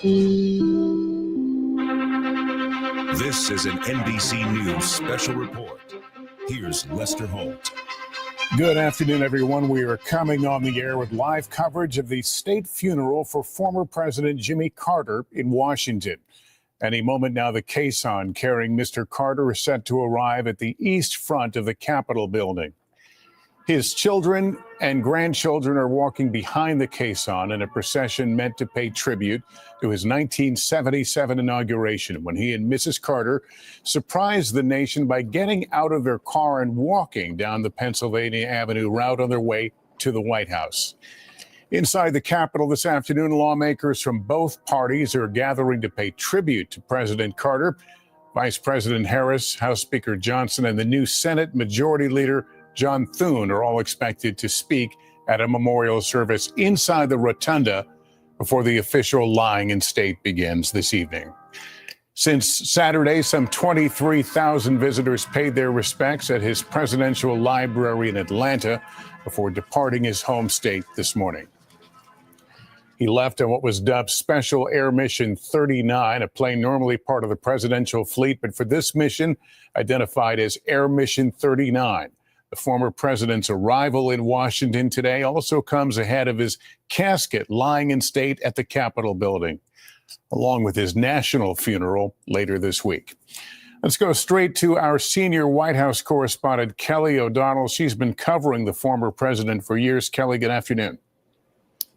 This is an NBC News special report. Here's Lester Holt. Good afternoon, everyone. We are coming on the air with live coverage of the state funeral for former President Jimmy Carter in Washington. Any moment now, the caisson carrying Mr. Carter is set to arrive at the east front of the Capitol building. His children and grandchildren are walking behind the caisson in a procession meant to pay tribute to his 1977 inauguration, when he and Mrs. Carter surprised the nation by getting out of their car and walking down the Pennsylvania Avenue route on their way to the White House. Inside the Capitol this afternoon, lawmakers from both parties are gathering to pay tribute to President Carter. Vice President Harris, House Speaker Johnson, and the new Senate Majority Leader John Thune are all expected to speak at a memorial service inside the Rotunda before the official lying in state begins this evening. Since Saturday, some 23,000 visitors paid their respects at his presidential library in Atlanta before departing his home state this morning. He left on what was dubbed Special Air Mission 39, a plane normally part of the presidential fleet, but for this mission identified as Air Mission 39. The former president's arrival in Washington today also comes ahead of his casket lying in state at the Capitol building, along with his national funeral later this week. Let's go straight to our senior White House correspondent, Kelly O'Donnell. She's been covering the former president for years. Kelly, good afternoon.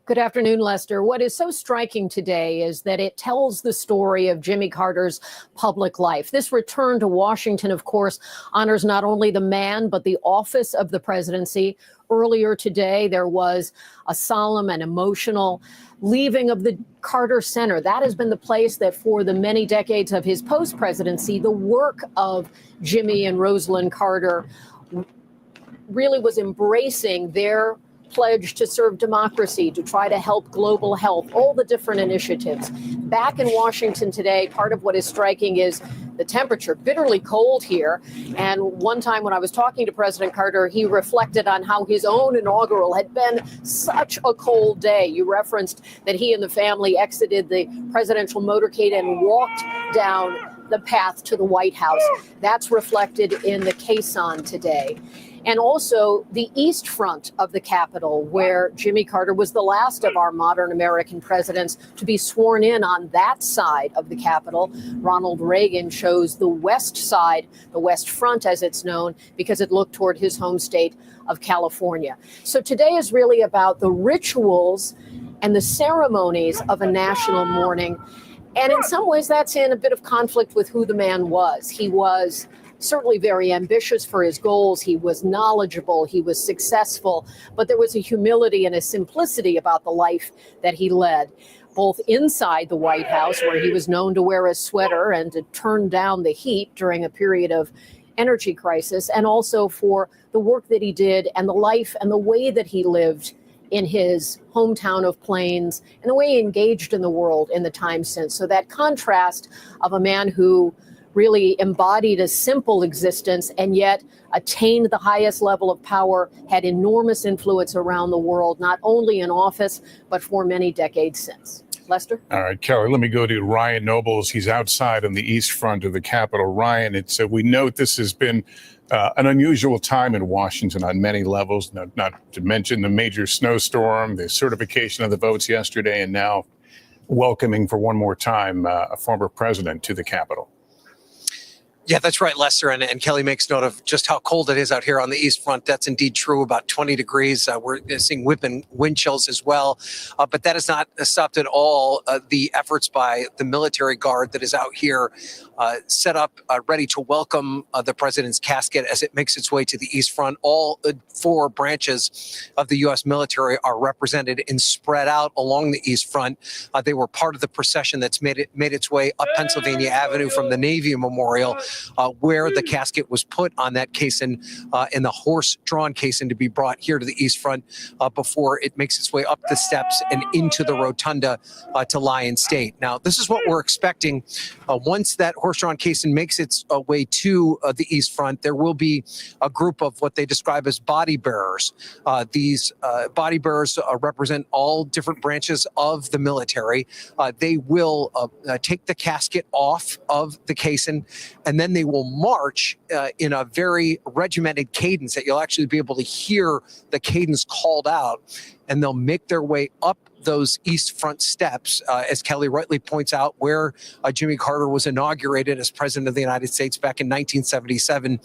Good afternoon, Lester. What is so striking today is that it tells the story of Jimmy Carter's public life. This return to Washington, of course, honors not only the man, but the office of the presidency. Earlier today, there was a solemn and emotional leaving of the Carter Center. That has been the place that for the many decades of his post-presidency, the work of Jimmy and Rosalind Carter really was embracing their pledge to serve democracy, to try to help global health, all the different initiatives. Back in Washington today, part of what is striking is the temperature, bitterly cold here. And one time when I was talking to President Carter, he reflected on how his own inaugural had been such a cold day. You referenced that he and the family exited the presidential motorcade and walked down the path to the White House. That's reflected in the caisson today. And also the east front of the Capitol, where Jimmy Carter was the last of our modern American presidents to be sworn in on that side of the Capitol. Ronald Reagan chose the west side, the west front as it's known, because it looked toward his home state of California. So today is really about the rituals and the ceremonies of a national mourning. And in some ways, that's in a bit of conflict with who the man was. He was certainly very ambitious for his goals. He was knowledgeable. He was successful. But there was a humility and a simplicity about the life that he led, both inside the White House, where he was known to wear a sweater and to turn down the heat during a period of energy crisis, and also for the work that he did and the life and the way that he lived in his hometown of Plains and the way he engaged in the world in the time since. So that contrast of a man who really embodied a simple existence and yet attained the highest level of power, had enormous influence around the world, not only in office, but for many decades since. Lester? All right, Kelly, let me go to Ryan Nobles. He's outside on the east front of the Capitol. Ryan, we note this has been an unusual time in Washington on many levels, not to mention the major snowstorm, the certification of the votes yesterday, and now welcoming for one more time a former president to the Capitol. Yeah, that's right, Lester. And Kelly makes note of just how cold it is out here on the East Front. That's indeed true, about 20 degrees. We're seeing whipping wind chills as well. But that has not stopped at all the efforts by the military guard that is out here set up, ready to welcome the president's casket as it makes its way to the East Front. All four branches of the U.S. military are represented and spread out along the East Front. They were part of the procession that's made its way up Pennsylvania Avenue from the Navy Memorial where the casket was put on that caisson, and the horse-drawn caisson to be brought here to the East Front before it makes its way up the steps and into the Rotunda to lie in state. Now, this is what we're expecting. Once that horse-drawn caisson makes its way to the East Front, there will be a group of what they describe as body bearers. These body bearers represent all different branches of the military. They will take the casket off of the caisson, and then they will march in a very regimented cadence that you'll actually be able to hear the cadence called out, and they'll make their way up those East Front steps, as Kelly rightly points out, where Jimmy Carter was inaugurated as president of the United States back in 1977,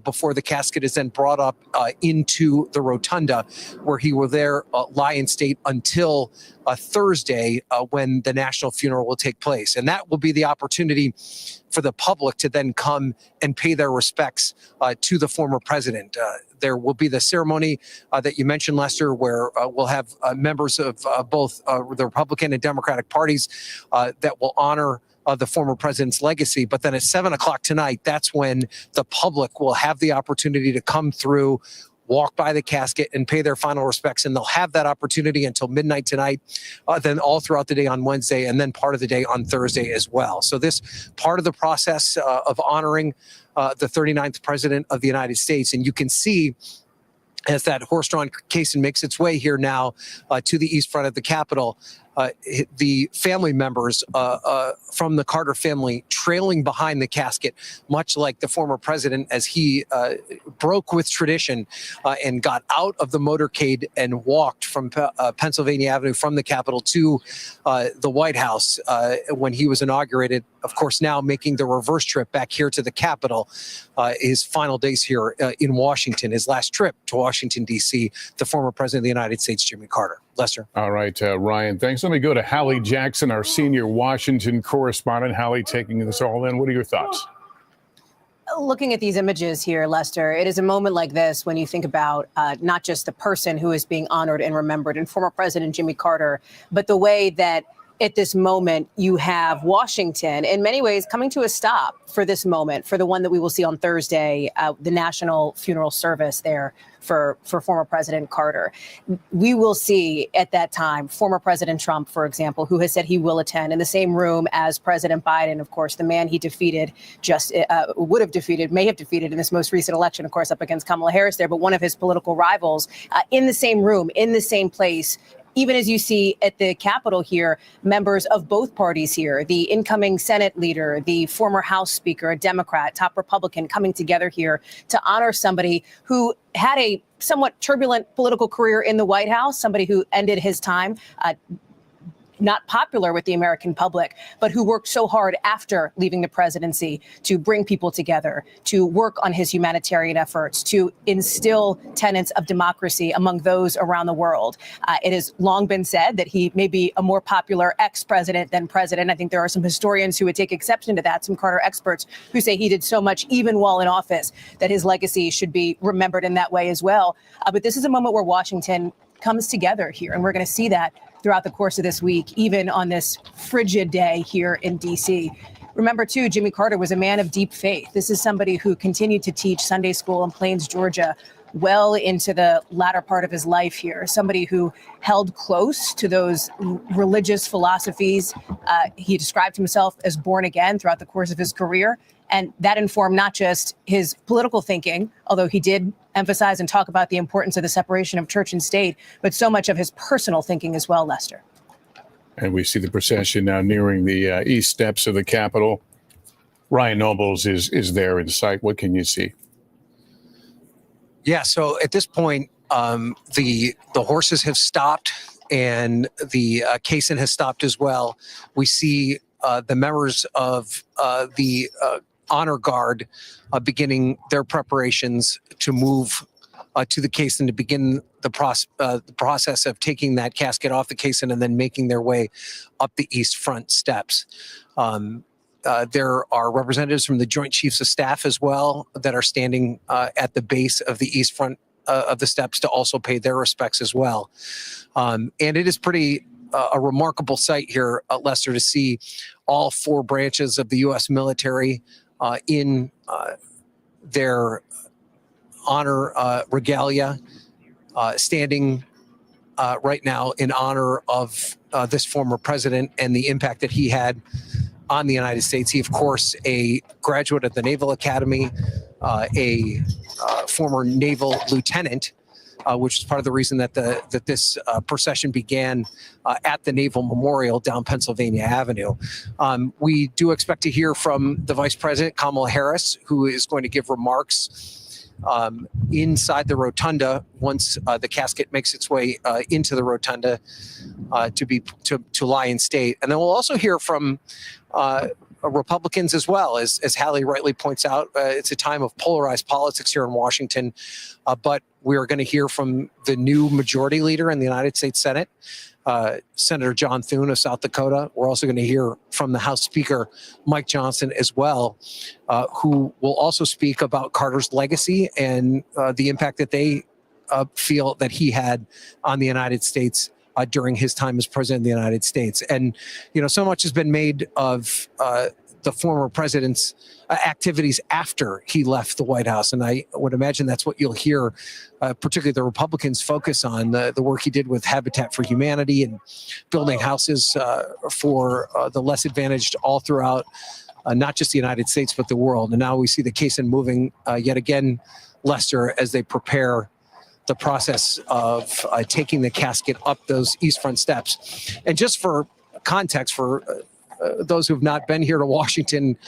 before the casket is then brought up into the Rotunda, where he will there lie in state until Thursday, when the national funeral will take place. And that will be the opportunity for the public to then come and pay their respects to the former president. There will be the ceremony that you mentioned, Lester, where we'll have members of both the Republican and Democratic parties that will honor the former president's legacy. But then at 7 o'clock tonight, that's when the public will have the opportunity to come through, walk by the casket, and pay their final respects. And they'll have that opportunity until midnight tonight, then all throughout the day on Wednesday, and then part of the day on Thursday as well. So this part of the process of honoring the 39th president of the United States. And you can see as that horse-drawn caisson makes its way here now to the East Front of the Capitol, the family members from the Carter family trailing behind the casket, much like the former president, as he broke with tradition and got out of the motorcade and walked from Pennsylvania Avenue from the Capitol to the White House when he was inaugurated. Of course, now making the reverse trip back here to the Capitol, his final days here in Washington, his last trip to Washington, D.C., the former president of the United States, Jimmy Carter. Lester. All right, Ryan, thanks. Let me go to Hallie Jackson, our senior Washington correspondent. Hallie, taking this all in, what are your thoughts? Looking at these images here, Lester, it is a moment like this when you think about not just the person who is being honored and remembered, and former President Jimmy Carter, but the way that at this moment you have Washington in many ways coming to a stop for this moment, for the one that we will see on Thursday, the national funeral service there for former President Carter. We will see at that time former President Trump, for example, who has said he will attend in the same room as President Biden, of course, the man he defeated, may have defeated in this most recent election, of course, up against Kamala Harris there, but one of his political rivals in the same room, in the same place. Even as you see at the Capitol here, members of both parties here, the incoming Senate leader, the former House Speaker, a Democrat, top Republican, coming together here to honor somebody who had a somewhat turbulent political career in the White House, somebody who ended his time not popular with the American public, but who worked so hard after leaving the presidency to bring people together, to work on his humanitarian efforts, to instill tenets of democracy among those around the world. It has long been said that he may be a more popular ex-president than president. I think there are some historians who would take exception to that, some Carter experts who say he did so much even while in office that his legacy should be remembered in that way as well. But this is a moment where Washington comes together here, and we're going to see that throughout the course of this week, even on this frigid day here in D.C. Remember, too, Jimmy Carter was a man of deep faith. This is somebody who continued to teach Sunday school in Plains, Georgia, well into the latter part of his life here, somebody who held close to those religious philosophies. He described himself as born again throughout the course of his career. And that informed not just his political thinking, although he did emphasize and talk about the importance of the separation of church and state, but so much of his personal thinking as well, Lester. And we see the procession now nearing the east steps of the Capitol. Ryan Nobles is there in sight. What can you see? Yeah, so at this point, the horses have stopped and the caisson has stopped as well. We see the members of the honor guard beginning their preparations to move to the caisson to begin the process of taking that casket off the caisson and then making their way up the East Front steps. There are representatives from the Joint Chiefs of Staff as well that are standing at the base of the East Front of the steps to also pay their respects as well. And it is pretty a remarkable sight here, Lester, to see all four branches of the U.S. military in their honor regalia, standing right now in honor of this former president and the impact that he had on the United States. He, of course, a graduate of the Naval Academy, a former naval lieutenant, which is part of the reason that this procession began at the Naval Memorial down Pennsylvania Avenue. We do expect to hear from the Vice President, Kamala Harris, who is going to give remarks inside the Rotunda once the casket makes its way into the Rotunda to lie in state. And then we'll also hear from Republicans as well. As Hallie rightly points out, it's a time of polarized politics here in Washington, but we are going to hear from the new majority leader in the United States Senate, Senator John Thune of South Dakota. We're also going to hear from the House Speaker, Mike Johnson, as well, who will also speak about Carter's legacy and the impact that they feel that he had on the United States during his time as president of the United States. And, so much has been made of the former president's activities after he left the White House. And I would imagine that's what you'll hear, particularly the Republicans focus on, the work he did with Habitat for Humanity and building houses for the less advantaged all throughout not just the United States, but the world. And now we see the case in moving yet again, Lester, as they prepare the process of taking the casket up those East Front steps. And just for context, for those who've not been here to Washington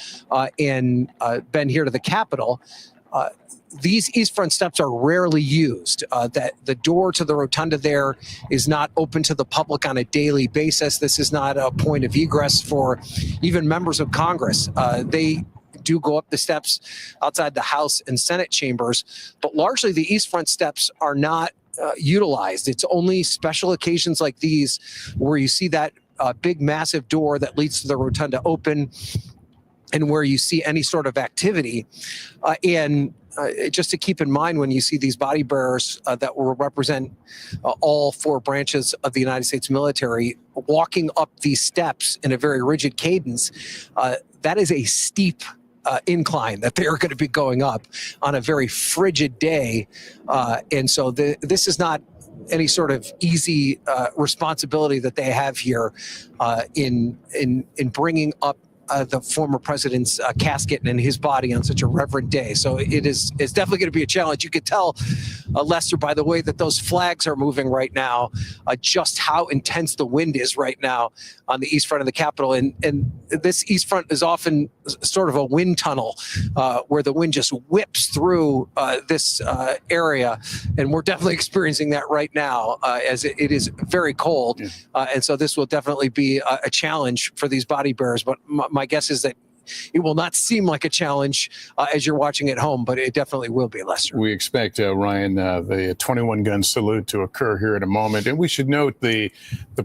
and been here to the Capitol, these East Front steps are rarely used. That the door to the Rotunda there is not open to the public on a daily basis. This is not a point of egress for even members of Congress. They do go up the steps outside the House and Senate chambers, but largely the East Front steps are not utilized. It's only special occasions like these where you see that big, massive door that leads to the Rotunda open and where you see any sort of activity. And just to keep in mind, when you see these body bearers that will represent all four branches of the United States military walking up these steps in a very rigid cadence, that is a steep incline that they are going to be going up on a very frigid day. And so this is not any sort of easy responsibility that they have here in bringing up the former president's casket and his body on such a reverent day. So it's definitely going to be a challenge. You could tell, Lester, by the way that those flags are moving right now, just how intense the wind is right now on the east front of the Capitol. And this east front is often sort of a wind tunnel where the wind just whips through this area. And we're definitely experiencing that right now as it is very cold. Yeah. And so this will definitely be a challenge for these body bearers. But my guess is that it will not seem like a challenge as you're watching at home, but it definitely will be, Lester. We expect, Ryan, the 21-gun salute to occur here in a moment. And we should note the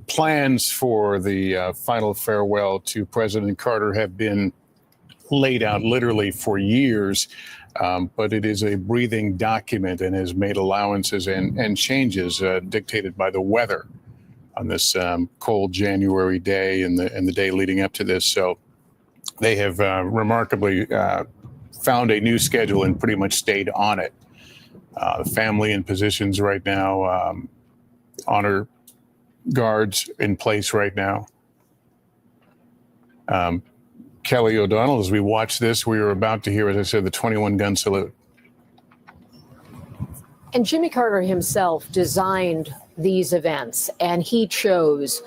plans for the final farewell to President Carter have been laid out literally for years. But it is a breathing document and has made allowances and changes dictated by the weather on this cold January day and the day leading up to this. So they have remarkably found a new schedule and pretty much stayed on it. The family in positions right now, honor guards in place right now. Kelly O'Donnell, as we watch this, we are about to hear, as I said, the 21-gun salute. And Jimmy Carter himself designed these events, and he chose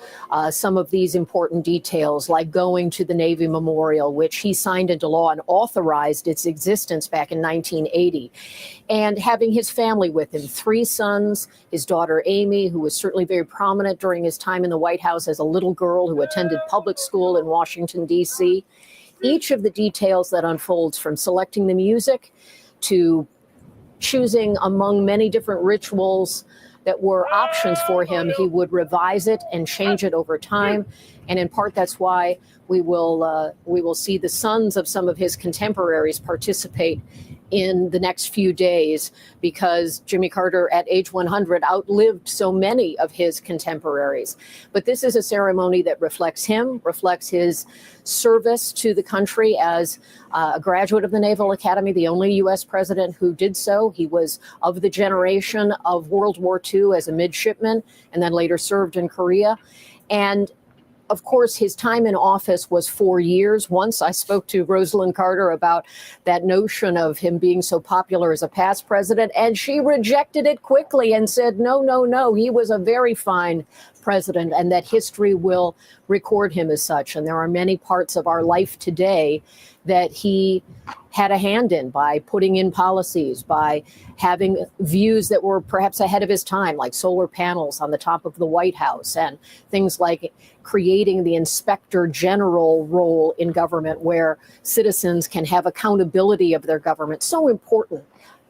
some of these important details, like going to the Navy Memorial, which he signed into law and authorized its existence back in 1980, and having his family with him, 3 sons, his daughter Amy, who was certainly very prominent during his time in the White House as a little girl who attended public school in Washington, D.C. Each of the details that unfolds, from selecting the music to choosing among many different rituals that were options for him, he would revise it and change it over time. And in part, that's why we will see the sons of some of his contemporaries participate in the next few days, because Jimmy Carter at age 100 outlived so many of his contemporaries. But this is a ceremony that reflects him, reflects his service to the country as a graduate of the Naval Academy, the only U.S. president who did so. He was of the generation of World War II as a midshipman and then later served in Korea. And of course, his time in office was 4 years. Once I spoke to Rosalind Carter about that notion of him being so popular as a past president, and she rejected it quickly and said, no, no, no, he was a very fine president, and that history will record him as such. And there are many parts of our life today that he had a hand in by putting in policies, by having views that were perhaps ahead of his time, like solar panels on the top of the White House and things like creating the inspector general role in government where citizens can have accountability of their government. So important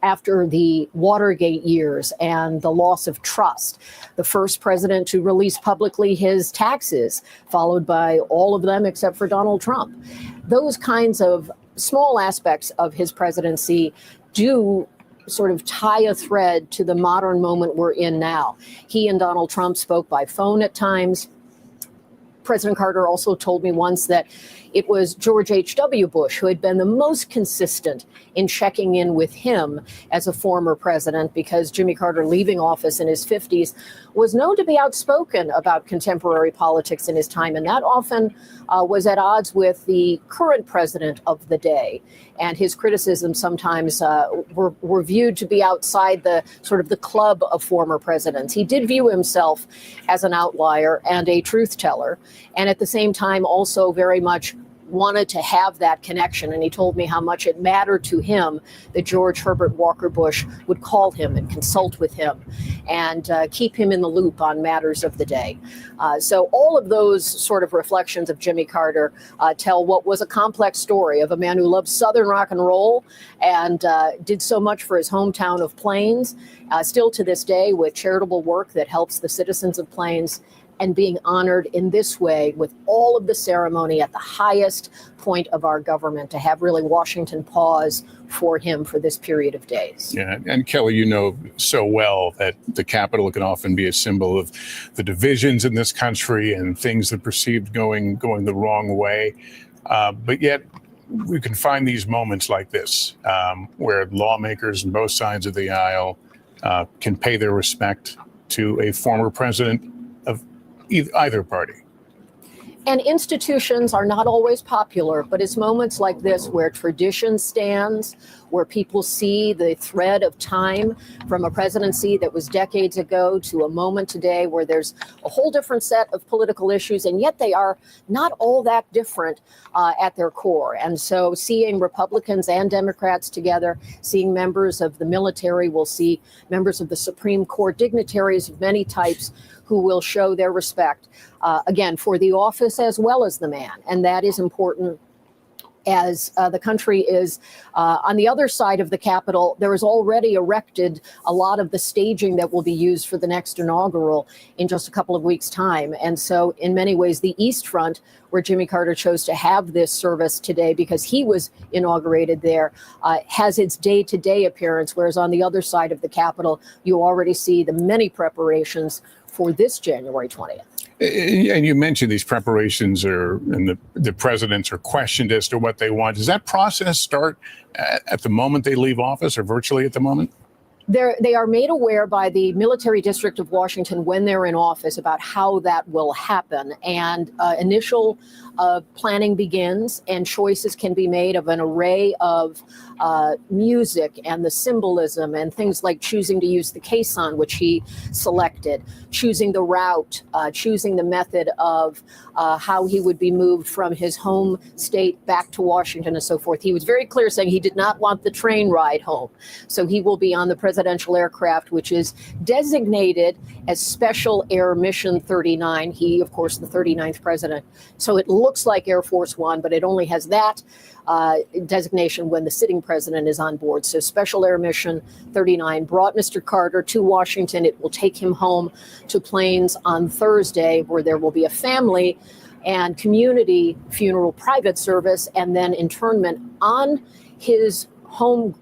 after the Watergate years and the loss of trust. The first president to release publicly his taxes, followed by all of them except for Donald Trump. Those kinds of small aspects of his presidency do sort of tie a thread to the modern moment we're in now. He and Donald Trump spoke by phone at times. President Carter also told me once that it was George H.W. Bush who had been the most consistent in checking in with him as a former president, because Jimmy Carter, leaving office in his 50s, was known to be outspoken about contemporary politics in his time, and that often was at odds with the current president of the day. And his criticisms sometimes were viewed to be outside the sort of the club of former presidents. He did view himself as an outlier and a truth teller, and at the same time also very much wanted to have that connection. And he told me how much it mattered to him that George Herbert Walker Bush would call him and consult with him and keep him in the loop on matters of the day. So all of those sort of reflections of Jimmy Carter tell what was a complex story of a man who loved Southern rock and roll and did so much for his hometown of Plains, still to this day with charitable work that helps the citizens of Plains, and being honored in this way with all of the ceremony at the highest point of our government, to have really Washington pause for him for this period of days. Yeah, and Kelly, you know so well that the Capitol can often be a symbol of the divisions in this country and things that are perceived going the wrong way. But yet we can find these moments like this where lawmakers on both sides of the aisle can pay their respect to a former president of either party. And institutions are not always popular, but it's moments like this where tradition stands, where people see the thread of time from a presidency that was decades ago to a moment today where there's a whole different set of political issues, and yet they are not all that different at their core. And so seeing Republicans and Democrats together, seeing members of the military, we'll see members of the Supreme Court, dignitaries of many types who will show their respect, again, for the office as well as the man. And that is important as the country is on the other side of the Capitol. There is already erected a lot of the staging that will be used for the next inaugural in just a couple of weeks' time. And so in many ways, the East Front, where Jimmy Carter chose to have this service today because he was inaugurated there, has its day-to-day appearance, whereas on the other side of the Capitol, you already see the many preparations for this January 20th. And you mentioned these preparations and the presidents are questioned as to what they want. Does that process start at the moment they leave office, or virtually at the moment? They are made aware by the military district of Washington when they're in office about how that will happen. And initial planning begins, and choices can be made of an array of music and the symbolism and things like choosing to use the caisson, which he selected, choosing the route, choosing the method of how he would be moved from his home state back to Washington and so forth. He was very clear saying he did not want the train ride home. So he will be on the presidential aircraft, which is designated as Special Air Mission 39. He, of course, the 39th president. So it looks like Air Force One, but it only has that designation when the sitting president is on board. So Special Air Mission 39 brought Mr. Carter to Washington. It will take him home to Plains on Thursday, where there will be a family and community funeral, private service, and then internment on his home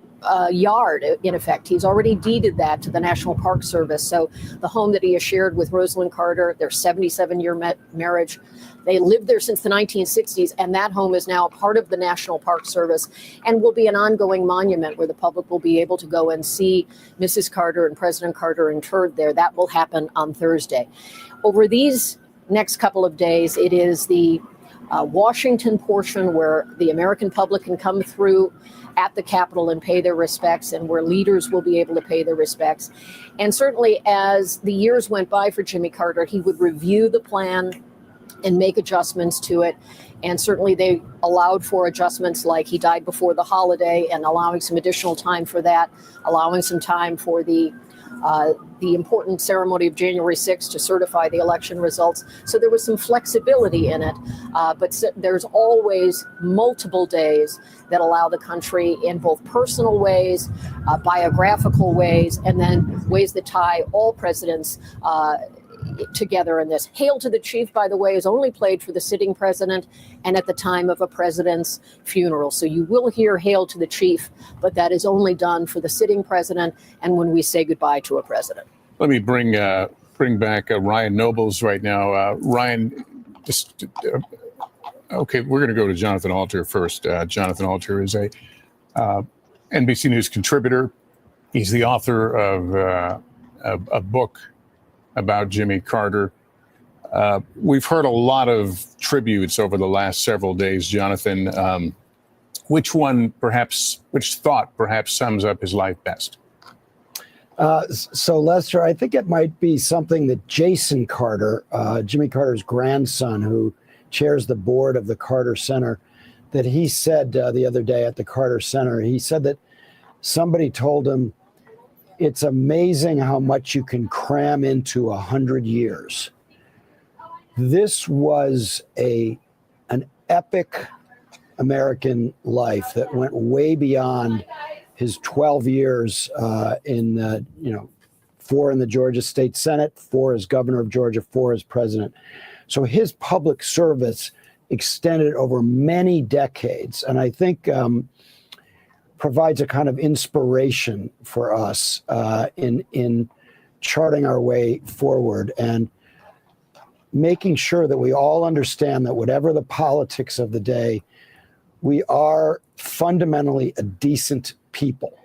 yard, in effect. He's already deeded that to the National Park Service. So the home that he has shared with Rosalind Carter, their 77-year marriage, they lived there since the 1960s, and that home is now a part of the National Park Service and will be an ongoing monument where the public will be able to go and see Mrs. Carter and President Carter interred there. That will happen on Thursday. Over these next couple of days, it is the Washington portion where the American public can come through at the Capitol and pay their respects, and where leaders will be able to pay their respects. And certainly as the years went by for Jimmy Carter, he would review the plan and make adjustments to it. And certainly they allowed for adjustments like he died before the holiday and allowing some additional time for that, allowing some time for the important ceremony of January 6th to certify the election results. So there was some flexibility in it, but there's always multiple days that allow the country in both personal ways, biographical ways, and then ways that tie all presidents together in this. Hail to the Chief, by the way, is only played for the sitting president and at the time of a president's funeral. So you will hear Hail to the Chief, but that is only done for the sitting president and when we say goodbye to a president. Let me bring back Ryan Nobles right now. Ryan, okay, we're going to go to Jonathan Alter first. Jonathan Alter is a NBC News contributor. He's the author of a book about Jimmy Carter. We've heard a lot of tributes over the last several days, Jonathan. Which thought perhaps sums up his life best? So, Lester, I think it might be something that Jason Carter, Jimmy Carter's grandson, who chairs the board of the Carter Center, that he said the other day at the Carter Center. He said that somebody told him, it's amazing how much you can cram into 100 years. This was an epic American life that went way beyond his 12 years in 4 in the Georgia State Senate, 4 as governor of Georgia, 4 as president. So his public service extended over many decades, and I think provides a kind of inspiration for us in charting our way forward and making sure that we all understand that whatever the politics of the day, we are fundamentally a decent people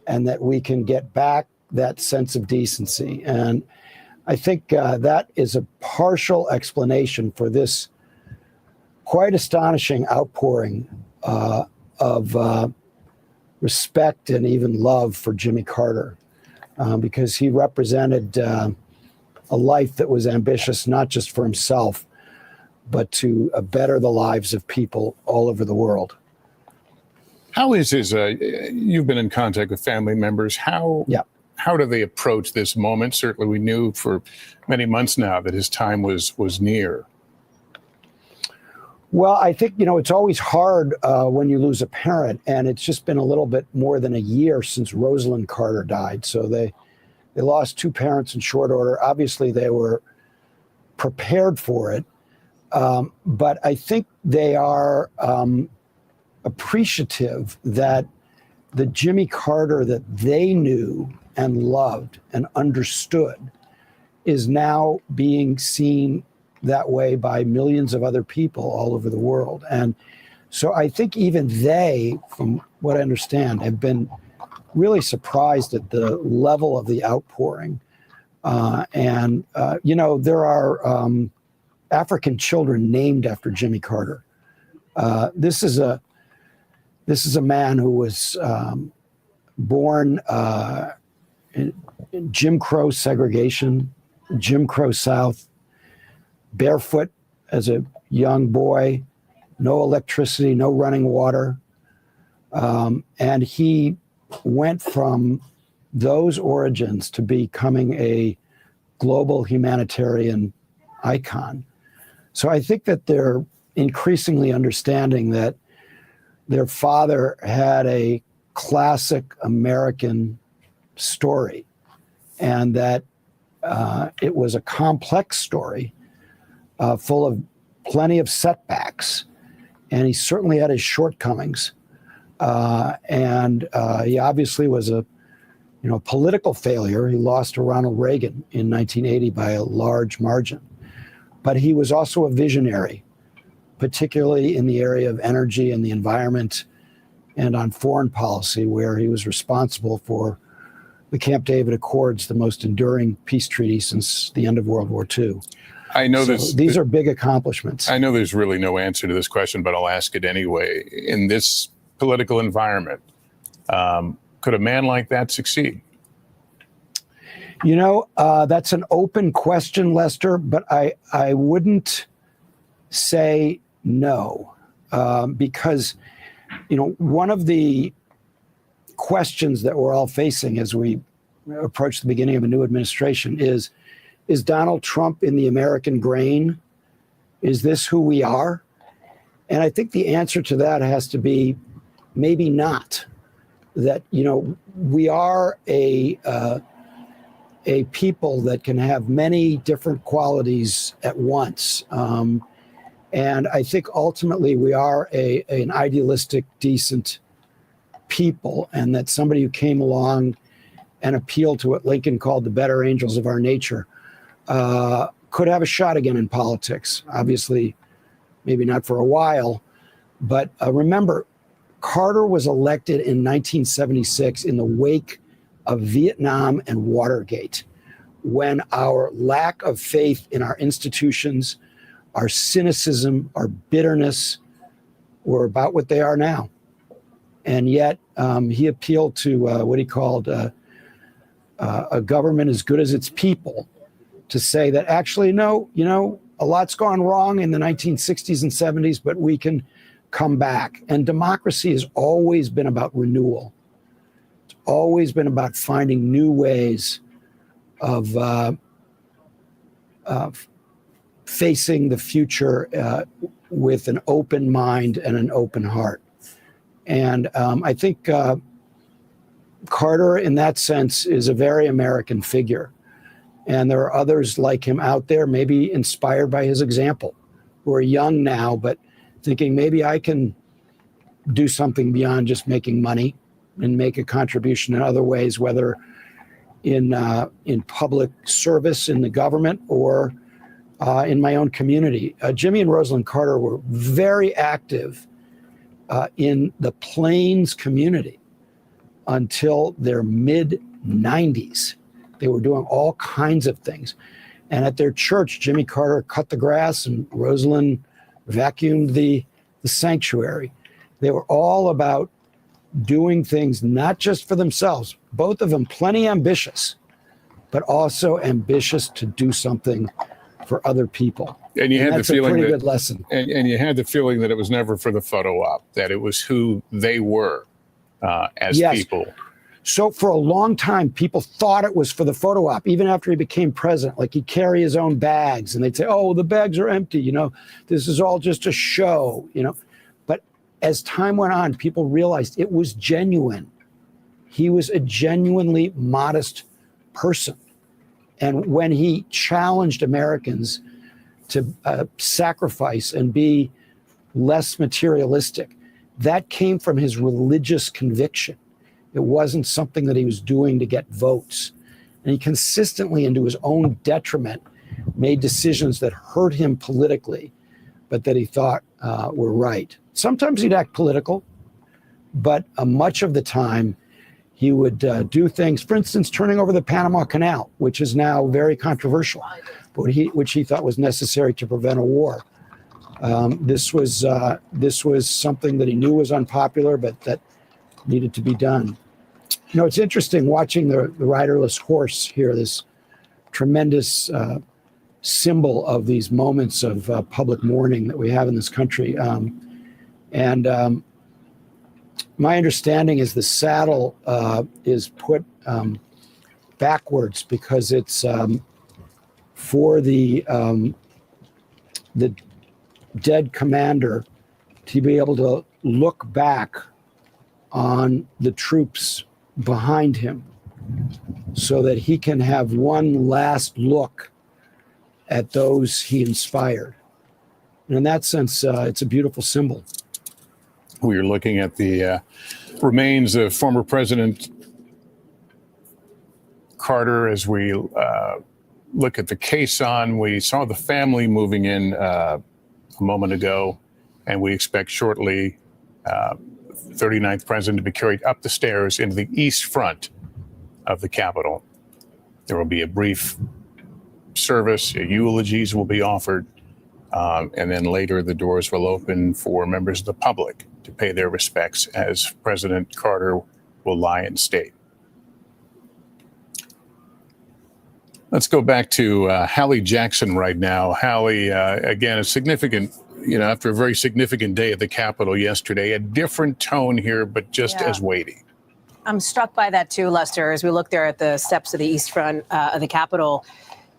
and that we can get back that sense of decency. And I think that is a partial explanation for this quite astonishing outpouring of respect and even love for Jimmy Carter, because he represented a life that was ambitious, not just for himself, but to better the lives of people all over the world. How is his, you've been in contact with family members. How do they approach this moment? Certainly we knew for many months now that his time was near. Well, I think, it's always hard when you lose a parent, and it's just been a little bit more than a year since Rosalind Carter died. So they lost 2 parents in short order. Obviously, they were prepared for it. But I think they are appreciative that the Jimmy Carter that they knew and loved and understood is now being seen that way by millions of other people all over the world. And so I think even they, from what I understand, have been really surprised at the level of the outpouring. There are African children named after Jimmy Carter. This is a man who was born in Jim Crow segregation, Jim Crow South, barefoot as a young boy, no electricity, no running water. And he went from those origins to becoming a global humanitarian icon. So I think that they're increasingly understanding that their father had a classic American story and that it was a complex story full of plenty of setbacks. And he certainly had his shortcomings, And he obviously was a political failure. He lost to Ronald Reagan in 1980 by a large margin. But he was also a visionary, particularly in the area of energy and the environment and on foreign policy, where he was responsible for the Camp David Accords, the most enduring peace treaty since the end of World War II. I know these are big accomplishments. I know there's really no answer to this question, but I'll ask it anyway. In this political environment, could a man like that succeed? That's an open question, Lester, but I wouldn't say no, because, one of the questions that we're all facing as we approach the beginning of a new administration is Donald Trump in the American grain? Is this who we are? And I think the answer to that has to be maybe not. That, we are a people that can have many different qualities at once. And I think ultimately we are an idealistic, decent people, and that somebody who came along and appealed to what Lincoln called the better angels of our nature could have a shot again in politics. Obviously, maybe not for a while, but remember, Carter was elected in 1976 in the wake of Vietnam and Watergate, when our lack of faith in our institutions, our cynicism, our bitterness were about what they are now. And yet he appealed to what he called a government as good as its people, to say that actually, no, a lot's gone wrong in the 1960s and 70s, but we can come back. And democracy has always been about renewal. It's always been about finding new ways of facing the future with an open mind and an open heart. And I think Carter, in that sense, is a very American figure. And there are others like him out there, maybe inspired by his example, who are young now, but thinking maybe I can do something beyond just making money and make a contribution in other ways, whether in public service in the government or in my own community. Jimmy and Rosalind Carter were very active in the Plains community until their mid-90s. They were doing all kinds of things. And at their church, Jimmy Carter cut the grass and Rosalind vacuumed the sanctuary. They were all about doing things not just for themselves, both of them plenty ambitious, but also ambitious to do something for other people. And you had that's the feeling a pretty that, good lesson. And you had the feeling that it was never for the photo op, that it was who they were as people. So for a long time, people thought it was for the photo op, even after he became president. Like, he'd carry his own bags and they'd say, oh, the bags are empty. This is all just a show, But as time went on, people realized it was genuine. He was a genuinely modest person. And when he challenged Americans to sacrifice and be less materialistic, that came from his religious conviction. It wasn't something that he was doing to get votes. And he consistently, and to his own detriment, made decisions that hurt him politically, but that he thought were right. Sometimes he'd act political, but much of the time he would do things, for instance, turning over the Panama Canal, which is now very controversial, but which he thought was necessary to prevent a war. This was something that he knew was unpopular, but that needed to be done. It's interesting watching the riderless horse here, this tremendous symbol of these moments of public mourning that we have in this country. My understanding is the saddle is put backwards because it's for the dead commander to be able to look back on the troops behind him so that he can have one last look at those he inspired. And in that sense, it's a beautiful symbol. We are looking at the remains of former President Carter as we look at the caisson. We saw the family moving in a moment ago, and we expect shortly 39th president to be carried up the stairs into the east front of the Capitol. There will be a brief service, eulogies will be offered, and then later the doors will open for members of the public to pay their respects as President Carter will lie in state. Let's go back to Hallie Jackson right now. Hallie, again, a significant, after a very significant day at the Capitol yesterday, a different tone here, but just as weighty. I'm struck by that too, Lester, as we look there at the steps of the east front of the Capitol,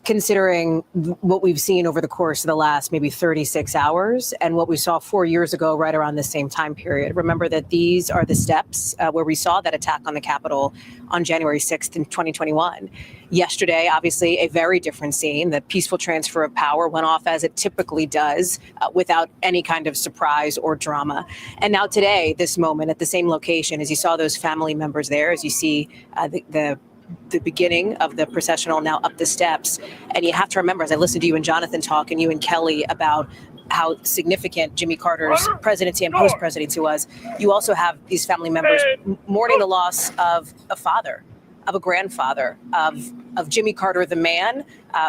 considering what we've seen over the course of the last maybe 36 hours and what we saw 4 years ago right around the same time period. Remember that these are the steps where we saw that attack on the Capitol on January 6th in 2021. Yesterday, obviously, a very different scene. The peaceful transfer of power went off as it typically does without any kind of surprise or drama. And now today, this moment at the same location, as you saw those family members there, as you see the beginning of the processional now up the steps. And you have to remember, as I listened to you and Jonathan talk and you and Kelly about how significant Jimmy Carter's presidency and post-presidency was, you also have these family members mourning the loss of a father, of a grandfather, of Jimmy Carter, the man,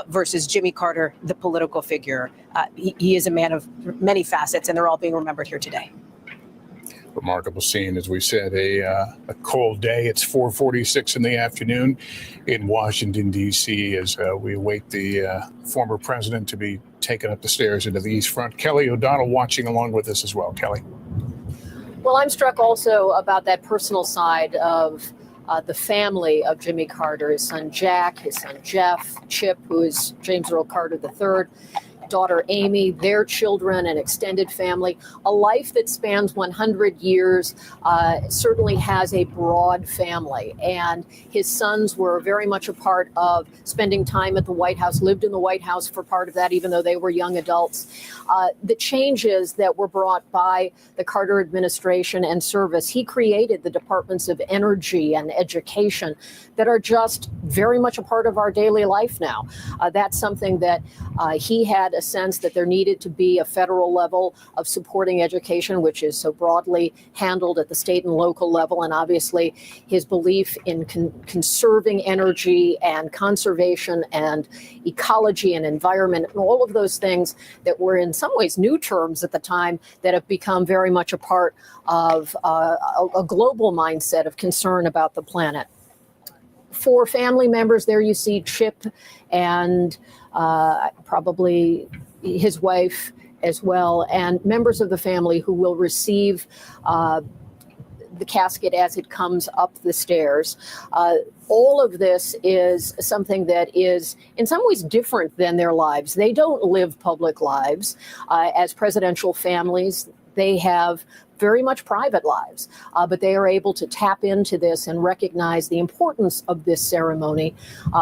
versus Jimmy Carter, the political figure. He is a man of many facets, and they're all being remembered here today. Remarkable scene, as we said, a cold day. It's 4:46 in the afternoon in Washington, D.C., as we await the former president to be taken up the stairs into the East Front. Kelly O'Donnell watching along with us as well. Kelly. Well, I'm struck also about that personal side of the family of Jimmy Carter, his son Jack, his son Jeff, Chip, who is James Earl Carter III, daughter Amy, their children, an extended family, a life that spans 100 years, certainly has a broad family. And his sons were very much a part of spending time at the White House, lived in the White House for part of that, even though they were young adults. The changes that were brought by the Carter administration and service, he created the departments of energy and education that are just very much a part of our daily life now. That's something that he had a sense that there needed to be a federal level of supporting education, which is so broadly handled at the state and local level. And obviously his belief in conserving energy and conservation and ecology and environment and all of those things that were in some ways new terms at the time that have become very much a part of a global mindset of concern about the planet. For family members, there you see Chip and probably his wife as well, and members of the family who will receive the casket as it comes up the stairs. All of this is something that is in some ways different than their lives. They don't live public lives. As presidential families, they have very much private lives, but they are able to tap into this and recognize the importance of this ceremony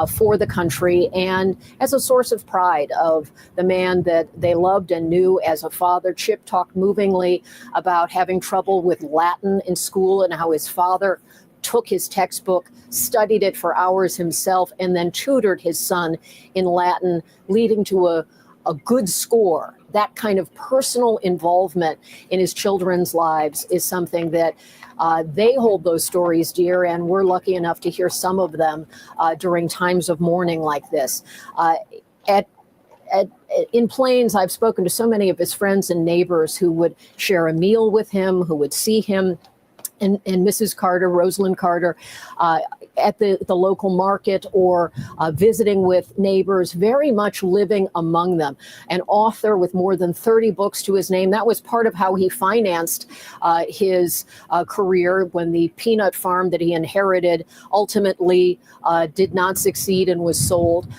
for the country and as a source of pride of the man that they loved and knew as a father. Chip talked movingly about having trouble with Latin in school and how his father took his textbook, studied it for hours himself, and then tutored his son in Latin, leading to a good score. That kind of personal involvement in his children's lives is something that they hold those stories dear, and we're lucky enough to hear some of them during times of mourning like this. In Plains, I've spoken to so many of his friends and neighbors who would share a meal with him, who would see him and Mrs. Carter, Rosalind Carter, at the local market or visiting with neighbors, very much living among them. An author with more than 30 books to his name. That was part of how he financed his career when the peanut farm that he inherited ultimately did not succeed and was sold.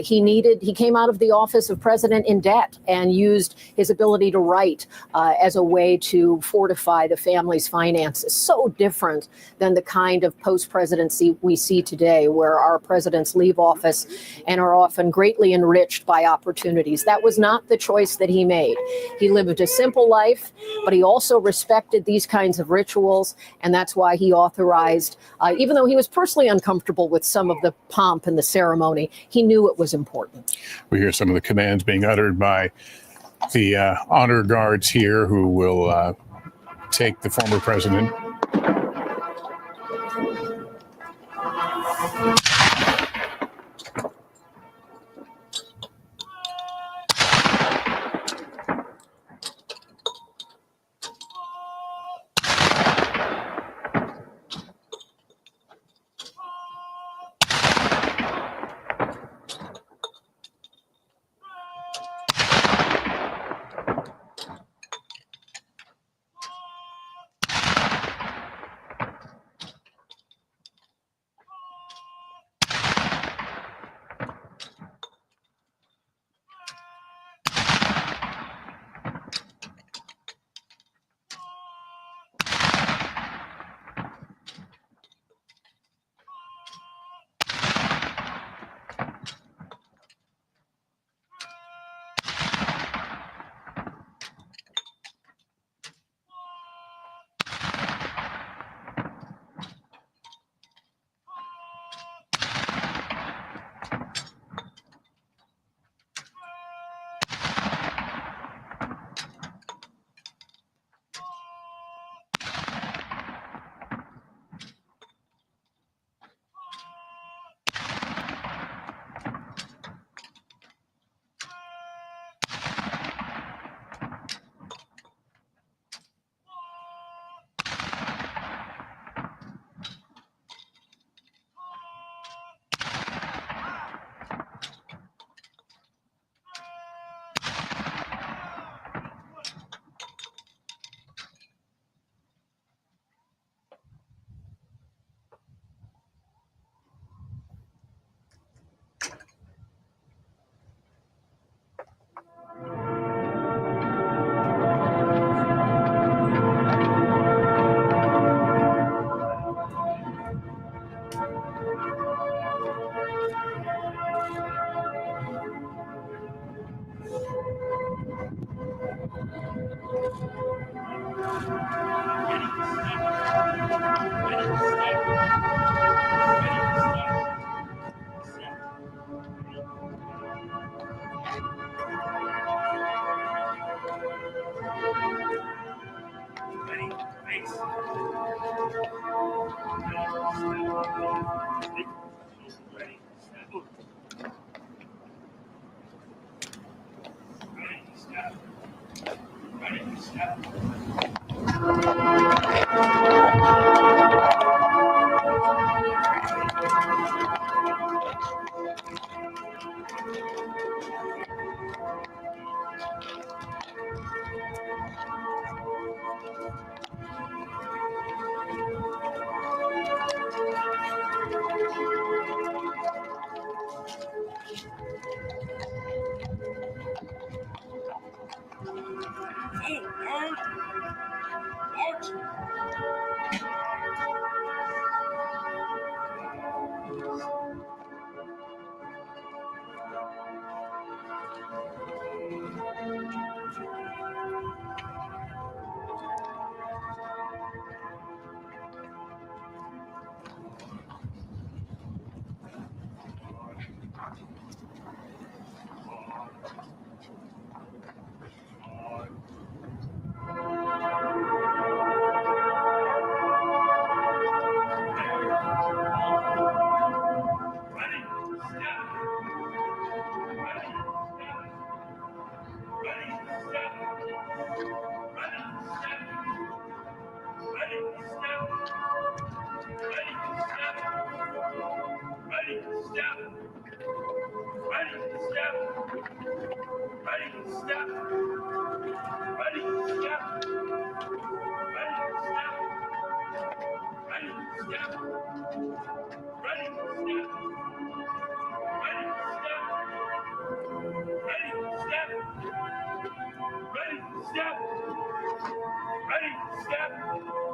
He came out of the office of president in debt and used his ability to write as a way to fortify the family's finances. so different than the kind of post-presidency we see today, where our presidents leave office and are often greatly enriched by opportunities. That was not the choice that he made. He lived a simple life, but he also respected these kinds of rituals, and that's why he authorized, even though he was personally uncomfortable with some of the pomp and the ceremony, he knew it was important. We hear some of the commands being uttered by the honor guards here, who will take the former president.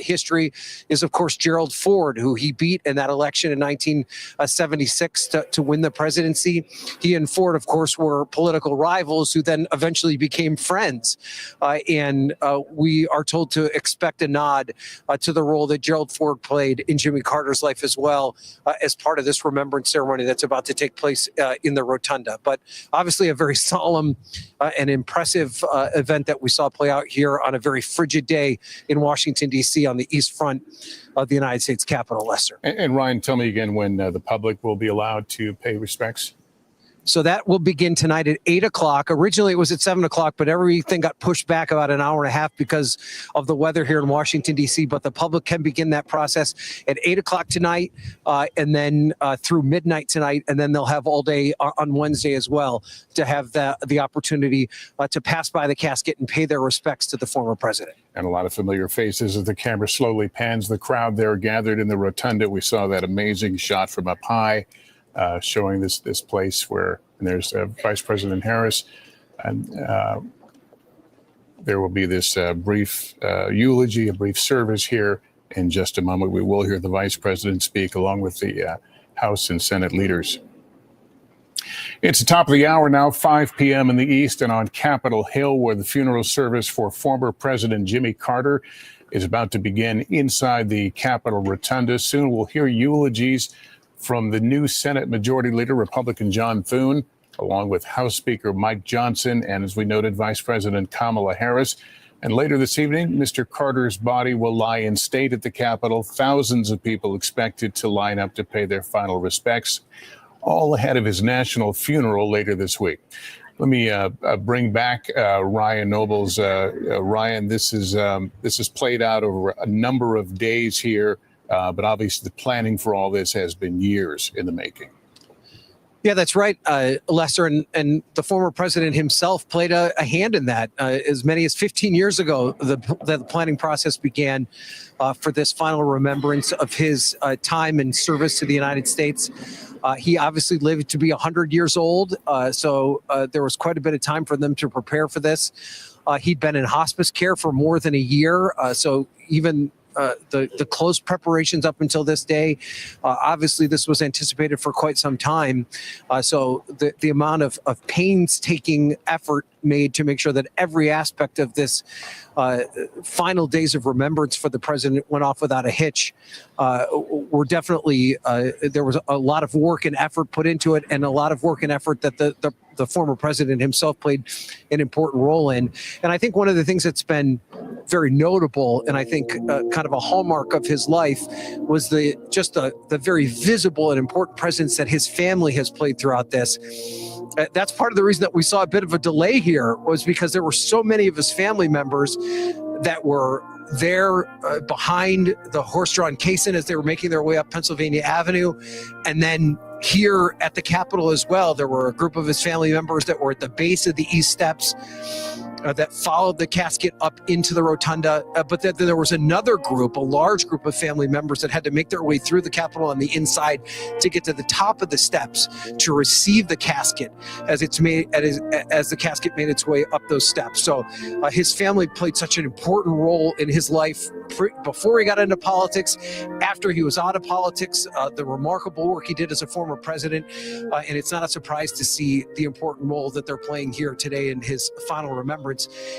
history is, of course, Gerald Ford, who he beat in that election in 1976 to win the presidency. He and Ford, of course, were political rivals who then eventually became friends. And we are told to expect a nod to the role that Gerald Ford played in Jimmy Carter's life as well, as part of this remembrance ceremony that's about to take place in the Rotunda. But obviously a very solemn and impressive event that we saw play out here on a very frigid day in Washington, D.C. on the east front of the United States Capitol, Lester. And Ryan, tell me again when the public will be allowed to pay respects. So that will begin tonight at 8 o'clock. Originally, it was at 7 o'clock, but everything got pushed back about an hour and a half because of the weather here in Washington, D.C. But the public can begin that process at 8 o'clock tonight and then through midnight tonight. And then they'll have all day on Wednesday as well to have the opportunity to pass by the casket and pay their respects to the former president. And a lot of familiar faces as the camera slowly pans the crowd there gathered in the Rotunda. We saw that amazing shot from up high. Showing this place where, and there's Vice President Harris, and there will be this brief eulogy, a brief service here in just a moment. We will hear the Vice President speak along with the House and Senate leaders. It's the top of the hour now, 5 p.m. in the East and on Capitol Hill, where the funeral service for former President Jimmy Carter is about to begin inside the Capitol Rotunda. Soon we'll hear eulogies from the new Senate Majority Leader, Republican John Thune, along with House Speaker Mike Johnson, and as we noted, Vice President Kamala Harris. And later this evening, Mr. Carter's body will lie in state at the Capitol. Thousands of people expected to line up to pay their final respects, all ahead of his national funeral later this week. Let me bring back Ryan Nobles. Ryan, this is played out over a number of days here. But obviously the planning for all this has been years in the making. Yeah, that's right, Lester. And the former president himself played a hand in that. As many as 15 years ago, the planning process began for this final remembrance of his time and service to the United States. He obviously lived to be 100 years old, so there was quite a bit of time for them to prepare for this. He'd been in hospice care for more than a year, so even the close preparations up until this day. Obviously, this was anticipated for quite some time. So the amount of painstaking effort made to make sure that every aspect of this final days of remembrance for the president went off without a hitch were definitely, there was a lot of work and effort put into it, and a lot of work and effort that the former president himself played an important role in. And I think one of the things that's been very notable, and I think kind of a hallmark of his life, was the very visible and important presence that his family has played throughout this. That's part of the reason that we saw a bit of a delay here, was because there were so many of his family members that were there behind the horse-drawn caisson as they were making their way up Pennsylvania Avenue. And then here at the Capitol as well, there were a group of his family members that were at the base of the East Steps that followed the casket up into the Rotunda. But then there was another group, a large group of family members that had to make their way through the Capitol on the inside to get to the top of the steps to receive the casket as the casket made its way up those steps. So his family played such an important role in his life before he got into politics, after he was out of politics, the remarkable work he did as a former president. And it's not a surprise to see the important role that they're playing here today in his final remembrance.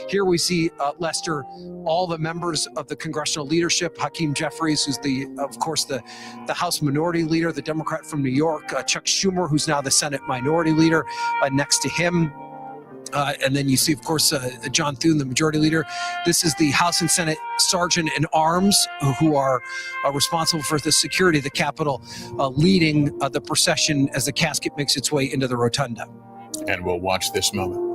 Here we see, Lester, all the members of the congressional leadership, Hakeem Jeffries, who's of course the House Minority Leader, the Democrat from New York, Chuck Schumer, who's now the Senate Minority Leader, next to him. And then you see, of course, John Thune, the Majority Leader. This is the House and Senate Sergeant in Arms, who are responsible for the security of the Capitol, leading the procession as the casket makes its way into the Rotunda. And we'll watch this moment.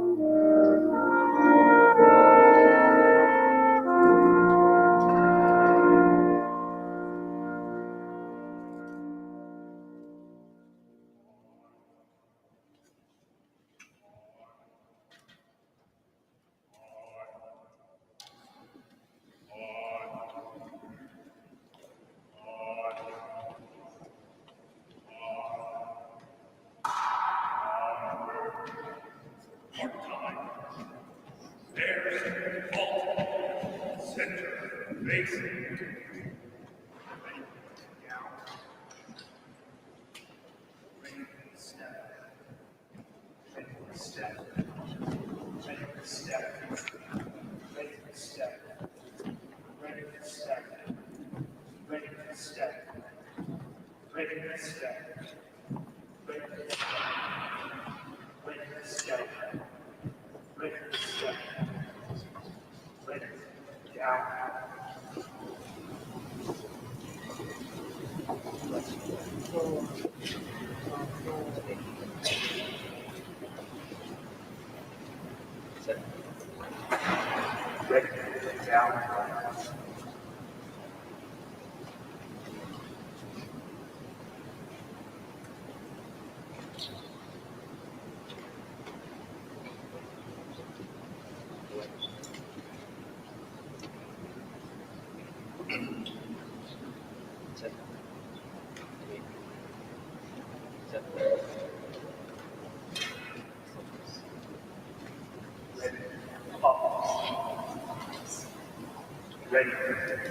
Ready,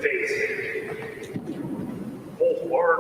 face. Full forward,